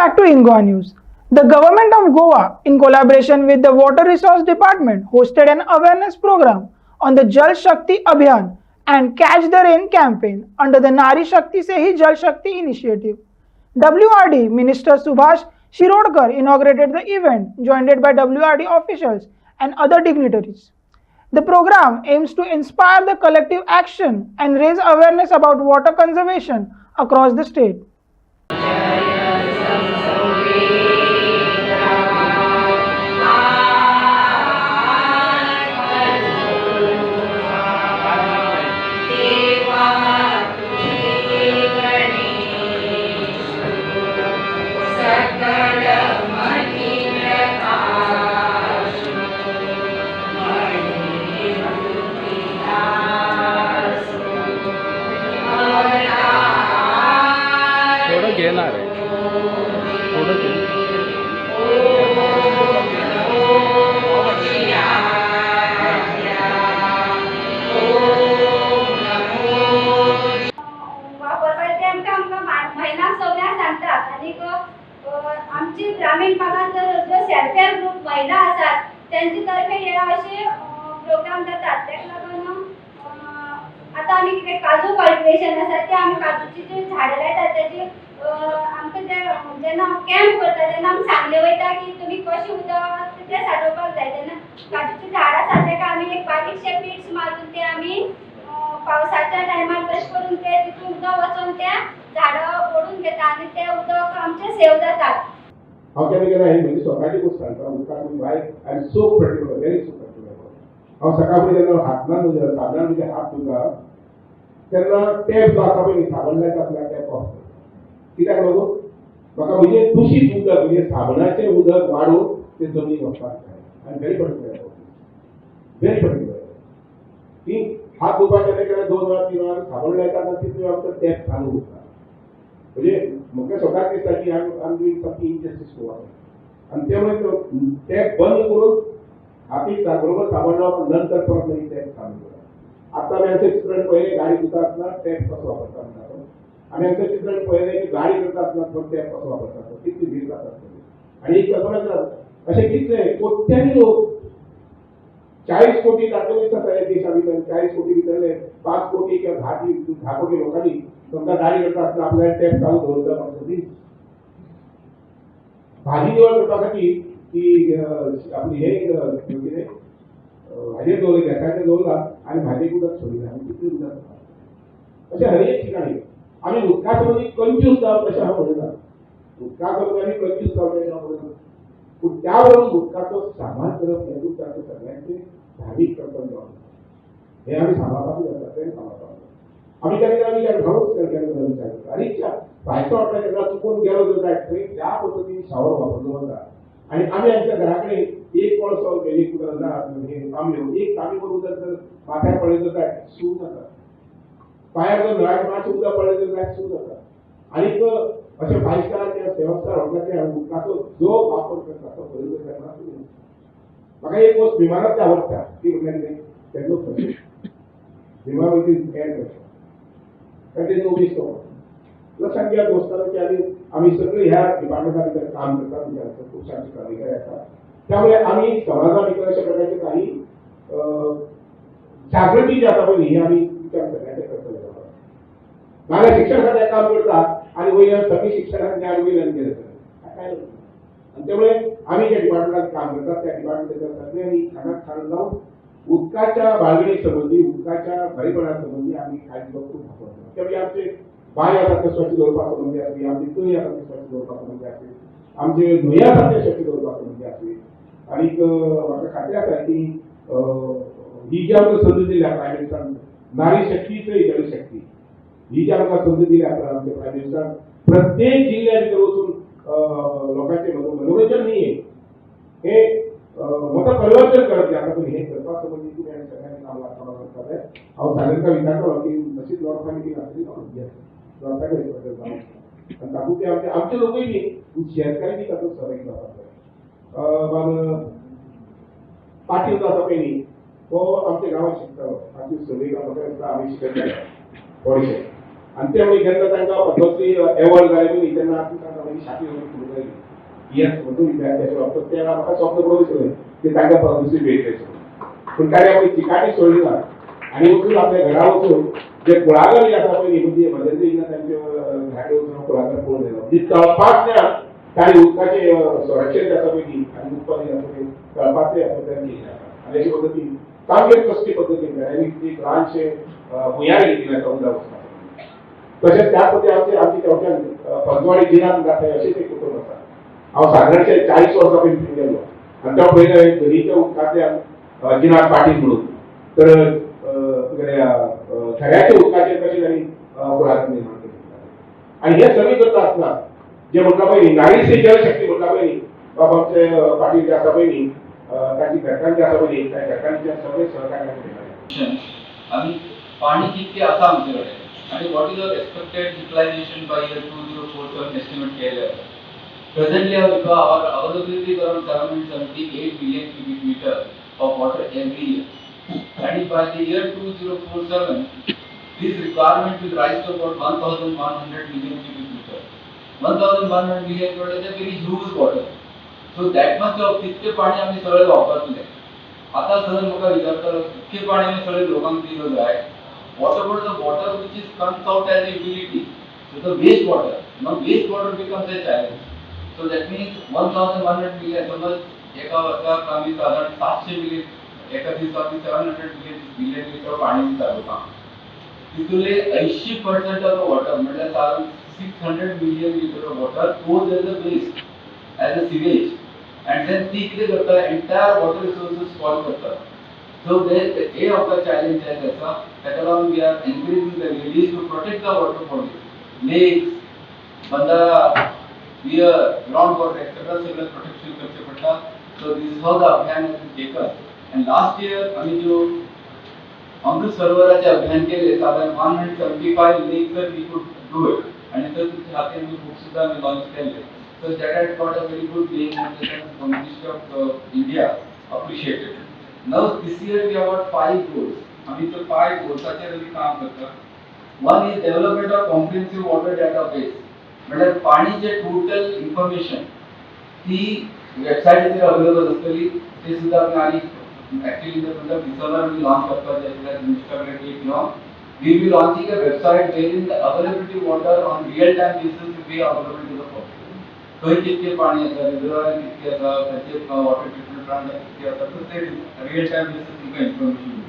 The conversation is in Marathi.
back to Ingwa News. The government of Goa, in collaboration with the Water Resource Department, hosted an awareness program on the Jal Shakti Abhiyan and Catch the Rain campaign under the Nari Shakti Se Hi Jal Shakti initiative. WRD Minister Subhash Shirodkar inaugurated the event, joined by WRD officials and other dignitaries. The program aims to inspire the collective action and raise awareness about water conservation across the state. थोडं घेणार आहे थोडं घे वापरकर्ते आमकां महिना सगळ्या सांगतात आणि आमची ग्रामीण भागात जो सेल्फ हेल्प ग्रुप महिला आसात त्यांचे तर्फे हे असे प्रोग्राम जातात. ताका लागून आता आम्ही कितें काजू कल्टिवेशन आसा ते आमी काजूची जी झाडां लायतात त्याची आमकां जेन्ना कॅम्प करता तेन्ना आमी सांगले वयता की तुमी कशें उदक ते साठोवपाक जाय. तेन्ना काजूची झाडां आसा ताका आमी एक बारीकशे पिट्स मारून ते आमी पावसाच्या टायमार तशें करून ते तितून उदक वचून त्या झाडां ओडून घेता आनी ते उदक आमचें सेव जातात. हांव केन्ना केन्ना ही म्हजी स्वताची गोश्ट सांगता. उदकाक बाय I am so particular, very so particular. हांव सकाळ फुडें जेन्ना साबणान म्हजे हात धुता तेन्ना टॅप जो आसा पळय साबण लायता आसल्यार टॅप ऑफ करता. कित्याक लागून म्हाका म्हणजे दूशीत उदक म्हणजे साबणाचें उदक वाडून ते जमनीक वचपाक जाय. I am very particular, very particular. की हात धुवपाक केन्ना केन्ना 2 वा 3 वा साबण लायता आसतना तितून आमचो टॅप चालू उरता. म्हणजे म्हाका स्वताक दिसता की I am doing something injustice to water. आनी त्यामुळे टॅप बंद करून हातीक बरोबर साबण लावप नंतर परत मागीर टॅप चालू करप. आता आमी हांचे चित्रण पळयलें गाडी धुता आसतना टॅप कसो वापरता म्हणटा. आमी हांचे चित्रण पळयलें की गाडी करता आसतना तो टॅप कसो वापरता. कितली भीड जाता आनी एक कल्पना कर अशें कितले कोट्यांनी लोक 40 कोटी नागरीक आसा ह्या देशा भितर. 40 कोटी भितरले 5 कोटी किंवा 10 कोटी लोकांनी समजा गाडी करता आसतना आपल्याला टॅप चालू दवरता मातसो दीस. भाजी निवड करपा खातीर की आपली हे कितें भाजयेर दवरले गॅसाचेर दवरला आनी भाजयेक उदक सोडिना आनी कितलें उदक जाता. अशें हर एक ठिकाणी आमी उदका संबंदी कंजूस जावप अशें हांव म्हणना. उदका संबंदी आमी कंजूस जावप अशें हांव म्हणना. पूण त्या बरोबर उदकाचो सांबाळ करप हें उदकाचें सगळ्यांचें धार्मीक कर्तव्य जावन हें आमी सांबाळपाकूच जाता. तें सांबाळपाक आमी केन्ना केन्ना विचार भावूच केन्ना विचार करता. आनी भायरचो वाटला केन्ना चुकून गेलो जाल्यार थंय त्या पद्दतीन शावर वापरलो वता आनी आमी आमच्या घरा कडेन एक कोळसो एक तांबयो एक तांबयो उदक जर माथ्यार पडलें जाल्यार सूं जाता. पांयार जर नळाचें मातशें उदक पडलें जाल्यार सूं जाता. आनीक अशें 5 स्टार किंवा 7 स्टार हॉटेलांतल्या उदकाचो जो वापर करता तो खरेंच करना. म्हाका एक वस्त विमानांतली आवडटा ती म्हणल्यार कितें तेजो प्रेशर. विमान विथ एअर प्रेशर कारण ते नो वेस्ट ऑफ. लक्षात घ्या दोस्तांनो की आमी सगळे ह्या डिपार्टमेंटा भितर काम करतात. म्हणजे खूब सारके कर्मचारी आसात. त्यामुळे आमी समाजा भितर अशा प्रकारचे काही जागृती जी आसा पळय ही आमी विचार सगळ्यांचे करतले. नाजाल्यार शिक्षण खात्यात काम करतात आनी वयर सगळी शिक्षणाक ज्ञान वयल्यान गेले काय आनी त्यामुळे आमी ज्या डिपार्टमेंटात काम करतात त्या डिपार्टमेंटाच्या सगळ्यांनी खाणाक खाण लावून उदकाच्या बाळगणे संबंधी उदकाच्या बरेपणा संबंधी आमी काळजी खूब दाखवतात. त्यामुळे आमचे बांय आसात ते स्वच्छ दवरपा संबंधी आसली, आमची तळी आसात ते स्वच्छ दवरपा संबंधी आसली, आमचे न्हंय आसात ते स्वच्छ दवरपा संबंधी आसली. आनीक म्हाका खात्री आसा की ही जी आमकां संदी दिल्या प्रायम मिनिस्टरान नारी शक्ती से जल शक्ती ही जी आमकां संदी दिल्या आमच्या प्रायम मिनिस्टरान प्रत्येक जिल्ल्या भितर वचून लोकांचे मनोरंजन न्ही हे मोठं परिवर्तन करप जे आसा पळय हें करपा संबंधी तुमी आनी सगळ्यांनी काम करपाक जाय. हांव सागरका विचारलो की तशीच नॉर्थ मीटिंग आसली नॉर्थाक आनी तातूंत ते आमचे लोकूय बी शेतकारी बी तातूंत सहभागी जातात. पाटील जो आसा पळय न्ही तो आमच्या गांवांत शिकतालो. पाटील सगळे गांवांत आमी शिकयताले थोडेशे आनी ते जेन्ना तांकां पद्मश्री एवॉर्ड जाय पळय तेन्ना आमी शाटी वरून सुरू केली येस म्हणून विद्यार्थ्याचे वापर त्या म्हाका स्वप्न पळोवंक दिसलें की तांकां दुसरी भेट द्यायची पूण काय आमी चिकाटी सोडली ना आणि वचून आपल्या घरा वचून जे कुळागरी आसा पळय म्हणजे मदतीन तांचे झाडे वचून कुळागर पळोवन येयलो जी कळपाक ताणी उदकाचे संरक्षण जे आसा पळय आनी उत्पादन आसा पळय कळपाक ते आणि अशी पद्धतीन सामके कश्टी पद्धतीन आनी ती ल्हानशे भुंयार घेतली आसा उदक वचपाक तशेंच त्या पद्दती आमची तेवट्यान पंचवाडी जिल्ल्यांत जाता अशेंच एक कुटूंब आसा हांव सादारणशे 40 वर्सां पयलीं थंय गेल्लो आनी तो पयलें झरीच्या उदकांतल्यान जिनाक पाटील म्हणून तर झऱ्याच्या उदकाचेर कशें तांणी कुळागर निर्माण केलें आनी हे सगळें करता आसतना जे म्हटलां पळय नारी स्त्री जलशक्ती म्हटलां पळय बाबा आमचे पाटील जे आसा पळय न्ही तांची घटकां जे आसा पळय त्या घटकांचे सगळे सहकार्य केलें आमी पाणी कितके आसा आमचे कडेन आणि what is our expected utilization by year 2047 estimate केले presently our availability is around 778 billion cubic meter of water every year and by the year 2047 this requirement will rise to about 1100 billion cubic meter 1100 billion meter is a very huge water so that much of कितके पाणी आम्ही सगळे वापरले आता जर म्हाका विचारता कितके पाणी आम्ही सगळे लोकांक दिलो जाय what about the water which is comes out as a utility so the waste water now waste water becomes a challenge so that means 1100 billion समज एका वर्षात आम्ही साधारण 700 बिलियन एका दिवसात 700 बिलियन लिटर पाणी चालवता तिथले 80% ऑफ वॉटर म्हणजे साधारण 600 billion litre of water goes as a waste as a sewage and then ती किती करता entire water resources spoil करतात so there a of the challenge is that along we are encouraging the ladies to protect the water bodies lakes bandara we are groundwater etc सगळं protection करचे पडटा so this is how the abhiyan has been taken and last year आम्ही जो अमृत सरोवराचे अभियान केले साधारण 175 lakes that we could do it आणि तर तिथे हाती आम्ही बुक सुद्धा आम्ही लॉन्च केले so that had got a very good name and the Ministry of India appreciated it. Now this year we have got 5 goals. आम्ही तो 5 गोल्साचेर आम्ही काम करता. One is development of comprehensive water database. म्हणजे पाणीचे टोटल इन्फॉर्मेशन ती वेबसाइटचेर अवेलेबल असतली ते सुद्धा आम्ही ऍक्च्युअली जर तुमचा डिसेंबर मध्ये लॉन्च करपाचे आसल्यार इंस्टाग्राम किंवा we will be launching a website wherein the availability water on real time basis will be available to the public. खंय कितके पाणी आसा रिजर्वायर कितके आसा त्याचे वॉटर ट्रीटमेंट प्लांट कितके आसा तर ते रियल टाइम बेसिस तुमकां इन्फॉर्मेशन